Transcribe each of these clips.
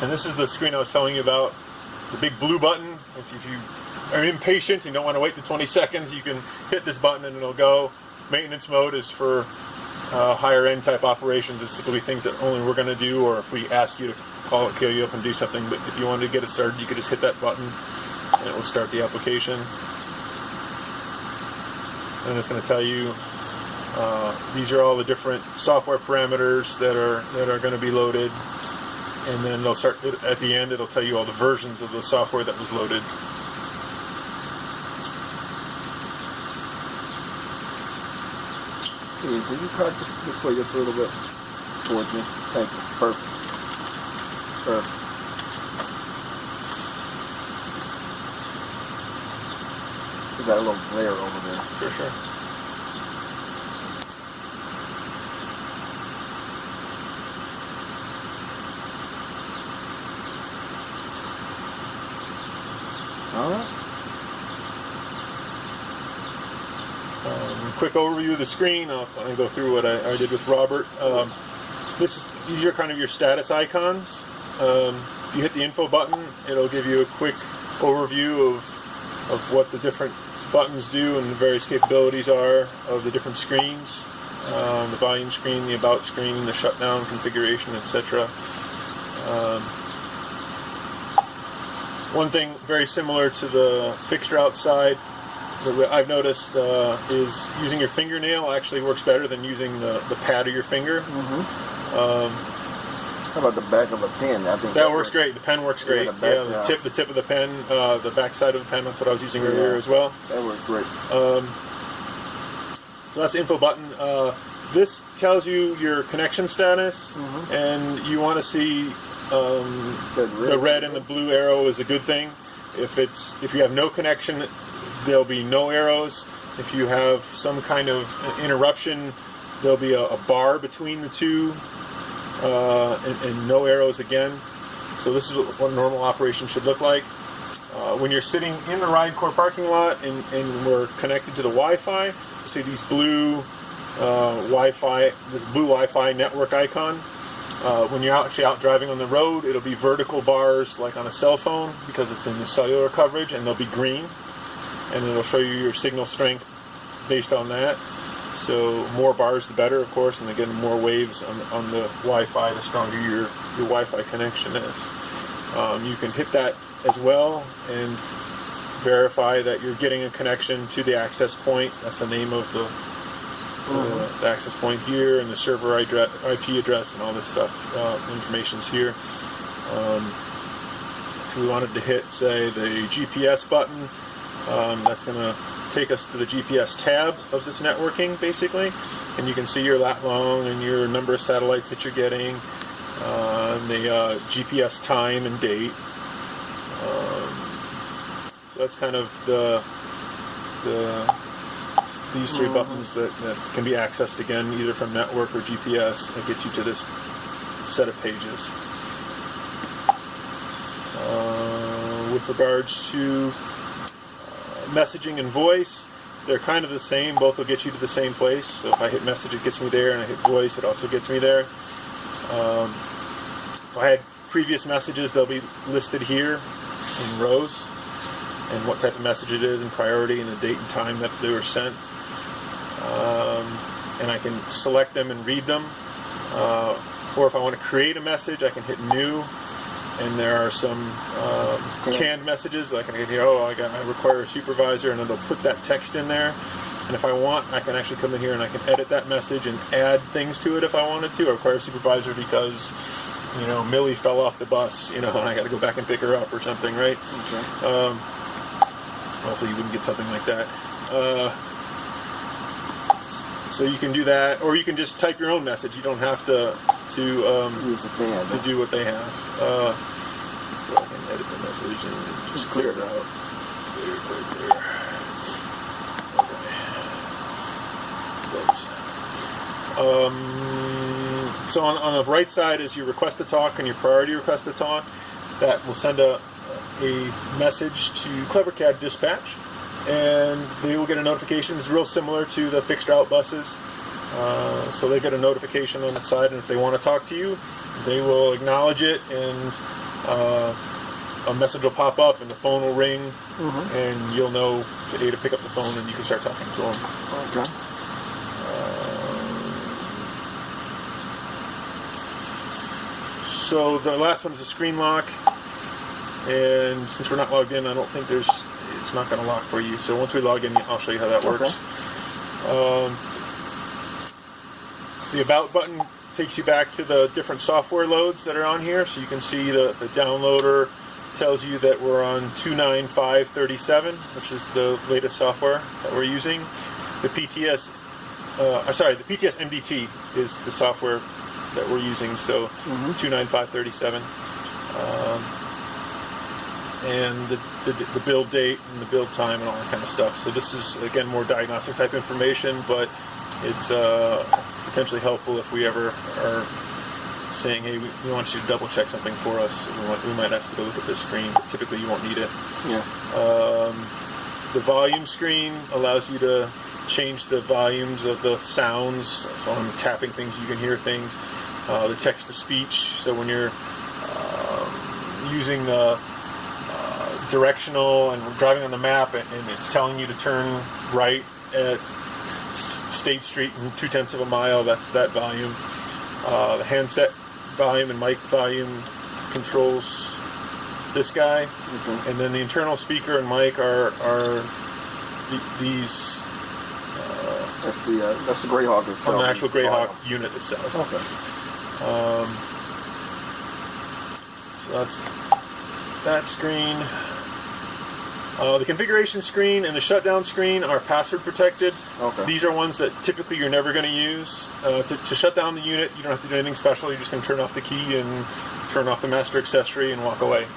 And this is the screen I was telling you about, the big blue button. If you are impatient and don't want to wait the 20 seconds, you can hit this button and it'll go. Maintenance mode is for higher end type operations. It's typically things that only we're going to do, or if we ask you to call you up and do something. But if you wanted to get it started, you could just hit that button and it will start the application. And it's going to tell you these are all the different software parameters that are going to be loaded, and then they'll start at the end. It'll tell you all the versions of the software that was loaded. Hey, can you cut this way just a little bit towards me? Thank you. Perfect. Perfect. There's that little glare over there. For sure. All right. Quick overview of the screen. I'll go through what I did with Robert. These are kind of your status icons. If you hit the info button, it'll give you a quick overview of what the different buttons do and the various capabilities are of the different screens. The volume screen, the about screen, the shutdown configuration, etc. One thing very similar to the fixed route side that I've noticed is using your fingernail actually works better than using the pad of your finger. How about the back of a pen? I think that works great. The pen works great. Yeah, the tip of the pen, the back side of the pen. That's what I was using earlier as well. That works great. So that's the info button. This tells you your connection status, and you want to see the red and the blue arrow is a good thing. If you have no connection, there'll be no arrows. If you have some kind of interruption, there'll be a bar between the two, and no arrows again. So this is what a normal operation should look like. When you're sitting in the RideCore parking lot and we're connected to the Wi-Fi, see these blue Wi-Fi network icon. When you're actually out driving on the road, it'll be vertical bars like on a cell phone because it's in the cellular coverage, and they'll be green, and it'll show you your signal strength based on that. So more bars the better, of course, and again more waves on the Wi-Fi, the stronger your Wi-Fi connection is. You can hit that as well and verify that you're getting a connection to the access point. That's the name of the access point here, and the server IP address and all this stuff. Information's here. If we wanted to hit, say, the GPS button, that's going to take us to the GPS tab of this networking, basically, and you can see your lat long and your number of satellites that you're getting, the GPS time and date. So that's kind of these three buttons that can be accessed again either from network or GPS. That gets you to this set of pages. With regards to messaging and voice, they're kind of the same. Both will get you to the same place. So if I hit message, it gets me there, and I hit voice, it also gets me there. If I had previous messages, they'll be listed here in rows, and what type of message it is, and priority, and the date and time that they were sent. And I can select them and read them. Or if I want to create a message, I can hit new, and there are some canned messages. Like I can hear, I require a supervisor, and then they'll put that text in there. And if I want, I can actually come in here and I can edit that message and add things to it if I wanted to. I require a supervisor because, Millie fell off the bus, and I got to go back and pick her up or something, right? Okay. Hopefully you wouldn't get something like that. So you can do that, or you can just type your own message. You don't have to use the pen to do what they have. So I can edit the message and just clear it out. Clear. Okay. So on the right side is your request to talk and your priority request to talk. That will send a message to CleverCAD dispatch, and they will get a notification. It's real similar to the fixed route buses. So they get a notification on that side, and if they want to talk to you, they will acknowledge it and a message will pop up and the phone will ring, and you'll know to pick up the phone and you can start talking to them. Okay. So the last one is a screen lock, and since we're not logged in, I don't think it's not going to lock for you. So once we log in, I'll show you how that works. The About button takes you back to the different software loads that are on here, so you can see the downloader tells you that we're on 29537, which is the latest software that we're using. The PTS, the PTS MDT is the software that we're using, so 29537. And the build date and the build time and all that kind of stuff. So this is, again, more diagnostic type information, but it's potentially helpful if we ever are saying, hey, we want you to double check something for us. We might ask you to look at this screen. Typically you won't need it. Yeah. The volume screen allows you to change the volumes of the sounds. So when I'm tapping things, you can hear things. The text to speech. So when you're using the directional and we're driving on the map and it's telling you to turn right at State Street in 0.2 of a mile, that's that volume. The handset volume and mic volume controls this guy, and then the internal speaker and mic are these. That's the Greyhawk itself. On the actual Greyhawk unit itself. Okay. So that's that screen. The configuration screen and the shutdown screen are password protected. Okay. These are ones that typically you're never going to use. To shut down the unit, you don't have to do anything special. You're just going to turn off the key and turn off the master accessory and walk away.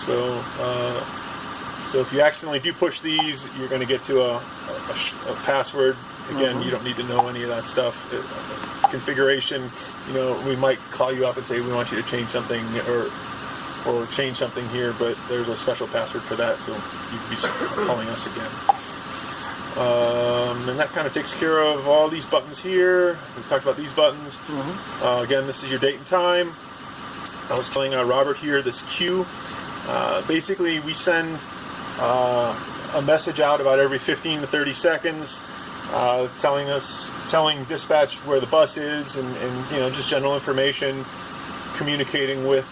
So if you accidentally do push these, you're going to get to a password. Again, you don't need to know any of that stuff. Configuration, we might call you up and say we want you to change something or change something here, but there's a special password for that, so you could be calling us again. And that kind of takes care of all these buttons here. We've talked about these buttons. Again, this is your date and time. I was telling Robert here, this queue. Basically, we send a message out about every 15 to 30 seconds, telling dispatch where the bus is, and just general information, communicating with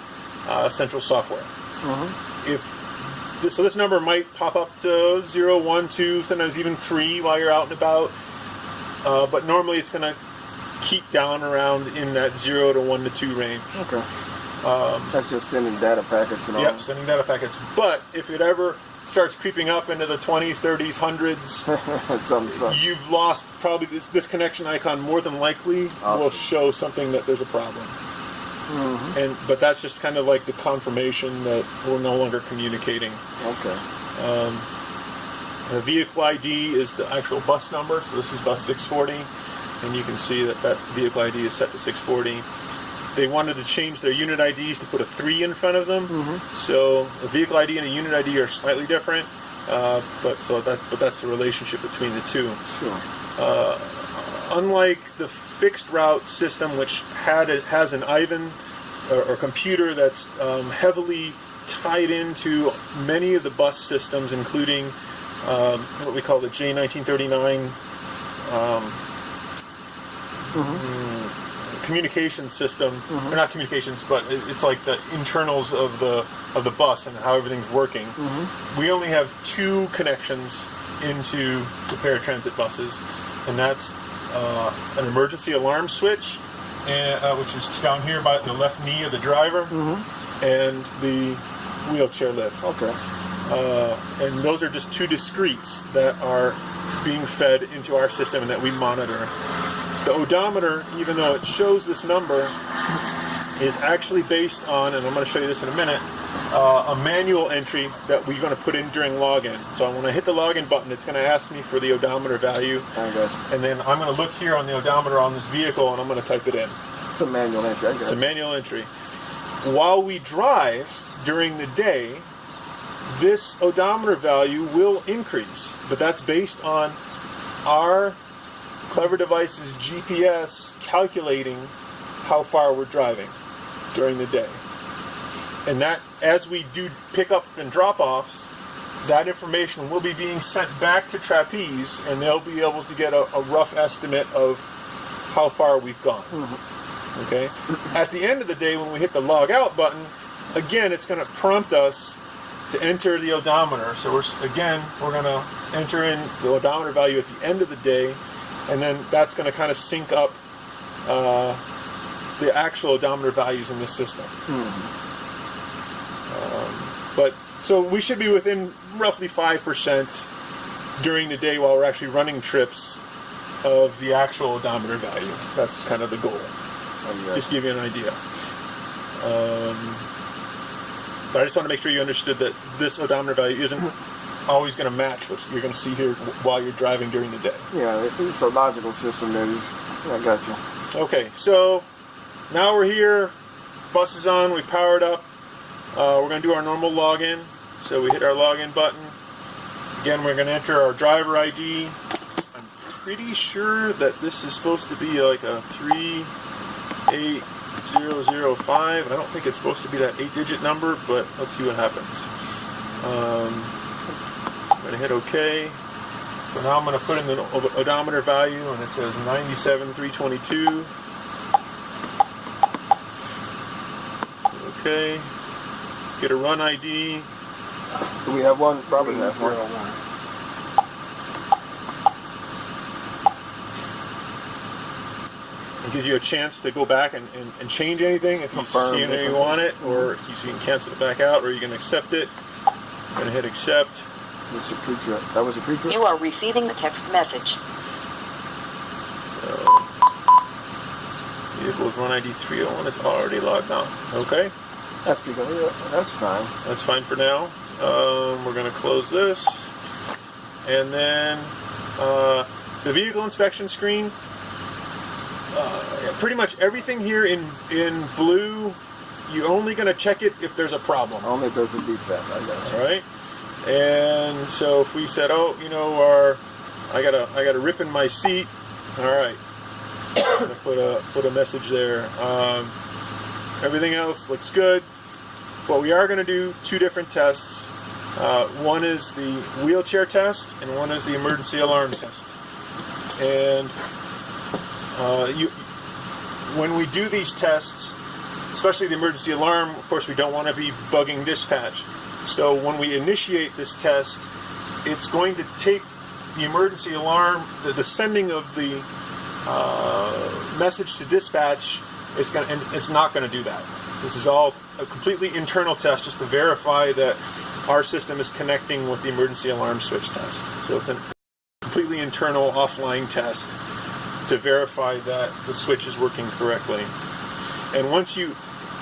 central software. So this number might pop up to 0, 1, 2, sometimes even 3 while you're out and about, but normally it's going to keep down around in that 0 to 1 to 2 range. Okay. That's just sending data packets and all. Yep, sending data packets. But if it ever starts creeping up into the 20s, 30s, 100s, you've lost probably this connection icon more than likely will show something that there's a problem. But that's just kind of like the confirmation that we're no longer communicating. Okay. The vehicle ID is the actual bus number, so this is bus 640, and you can see that vehicle ID is set to 640. They wanted to change their unit IDs to put a 3 in front of them, so a vehicle ID and a unit ID are slightly different, but that's the relationship between the two. Sure. Unlike the fixed route system, which has an IVAN or computer that's heavily tied into many of the bus systems, including what we call the J1939 communication system. Or not communications, but it's like the internals of the bus and how everything's working. We only have 2 connections into the paratransit buses, and that's an emergency alarm switch, which is down here by the left knee of the driver, and the wheelchair lift. Okay. And those are just 2 discretes that are being fed into our system and that we monitor. The odometer, even though it shows this number, is actually based on, and I'm going to show you this in a minute, a manual entry that we're going to put in during login. So when I hit the login button, it's going to ask me for the odometer value. Okay. And then I'm going to look here on the odometer on this vehicle, and I'm going to type it in. It's a manual entry. It's a manual entry. While we drive during the day, this odometer value will increase, but that's based on our Clever Devices GPS calculating how far we're driving during the day. And that, as we do pick-up and drop-offs, that information will be being sent back to Trapeze, and they'll be able to get a rough estimate of how far we've gone. Okay? At the end of the day, when we hit the log out button, again, it's going to prompt us to enter the odometer. So we're going to enter in the odometer value at the end of the day, and then that's going to kind of sync up the actual odometer values in this system. But so we should be within roughly 5% during the day while we're actually running trips of the actual odometer value. That's kind of the goal. Just to give you an idea. But I just want to make sure you understood that this odometer value isn't always going to match what you're going to see here while you're driving during the day. Yeah, it's a logical system that is. I got you. Okay, so now we're here. Bus is on. We powered up. We're going to do our normal login. So we hit our login button. Again, we're going to enter our driver ID. I'm pretty sure that this is supposed to be like a 38005. I don't think it's supposed to be that 8-digit number, but let's see what happens. I'm going to hit OK. So now I'm going to put in the odometer value, and it says 97,322. Okay. Get a run ID. Do we have one? Probably have one. It gives you a chance to go back and change anything if you see it and you want it, or you can cancel it back out, or you can accept it. I'm going to hit accept. That was a pre-trip? You are receiving the text message. So, vehicle run ID 301 is already logged on. Okay. That's because, yeah, that's fine. That's fine for now. We're going to close this. And then the vehicle inspection screen. Pretty much everything here in blue, you're only going to check it if there's a problem. Only if there's a defect, I guess. All right. And so if we said, oh, you know, I got a rip in my seat. All right. I'm gonna put a message there. Everything else looks good. But we are going to do two different tests. One is the wheelchair test, and one is the emergency alarm test. And when we do these tests, especially the emergency alarm, of course, we don't want to be bugging dispatch. So when we initiate this test, it's going to take the emergency alarm, the sending of the message to dispatch. It's not going to do that. This is all a completely internal test just to verify that our system is connecting with the emergency alarm switch test. So it's a completely internal offline test to verify that the switch is working correctly. And once you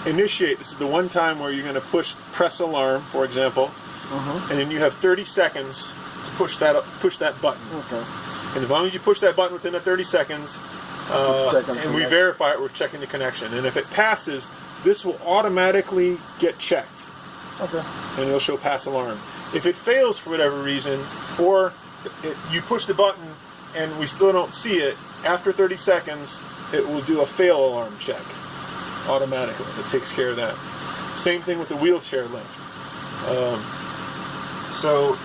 initiate, this is the one time where you're going to press alarm, for example, and then you have 30 seconds to push that button. Okay. And as long as you push that button within the 30 seconds, and we verify it, we're checking the connection. And if it passes, this will automatically get checked. Okay. And it'll show pass alarm. If it fails for whatever reason, or you push the button and we still don't see it, after 30 seconds, it will do a fail alarm check automatically. It takes care of that. Same thing with the wheelchair lift. So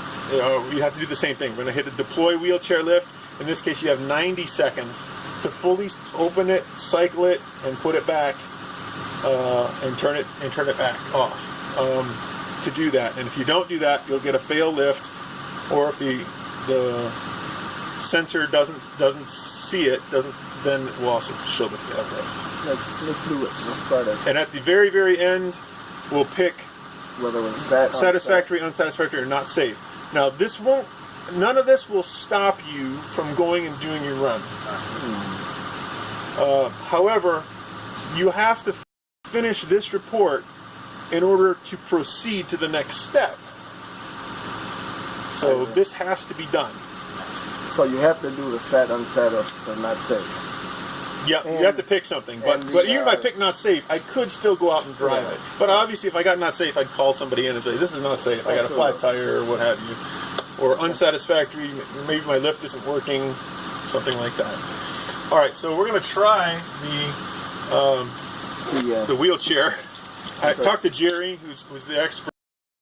you have to do the same thing. We're going to hit a deploy wheelchair lift. In this case, you have 90 seconds to fully open it, cycle it, and put it back, and turn it back off. To do that, and if you don't do that, you'll get a fail lift, or if the sensor doesn't see it, then it will also show the fail lift. Let's do it. Let's try that. And at the very, very end, we'll pick whether it was satisfactory, unsatisfactory, or not safe. Now, none of this will stop you from going and doing your run. However, you have to finish this report in order to proceed to the next step. So this has to be done. So you have to do the sat, unsat, or not safe. Yeah, you have to pick something. But even if I pick not safe, I could still go out and drive it. But obviously, if I got not safe, I'd call somebody in and say, this is not safe. I got a flat tire or what have you. Or unsatisfactory, maybe my lift isn't working, something like that. All right, so we're going to try the wheelchair. I talked to Jerry, who's the expert.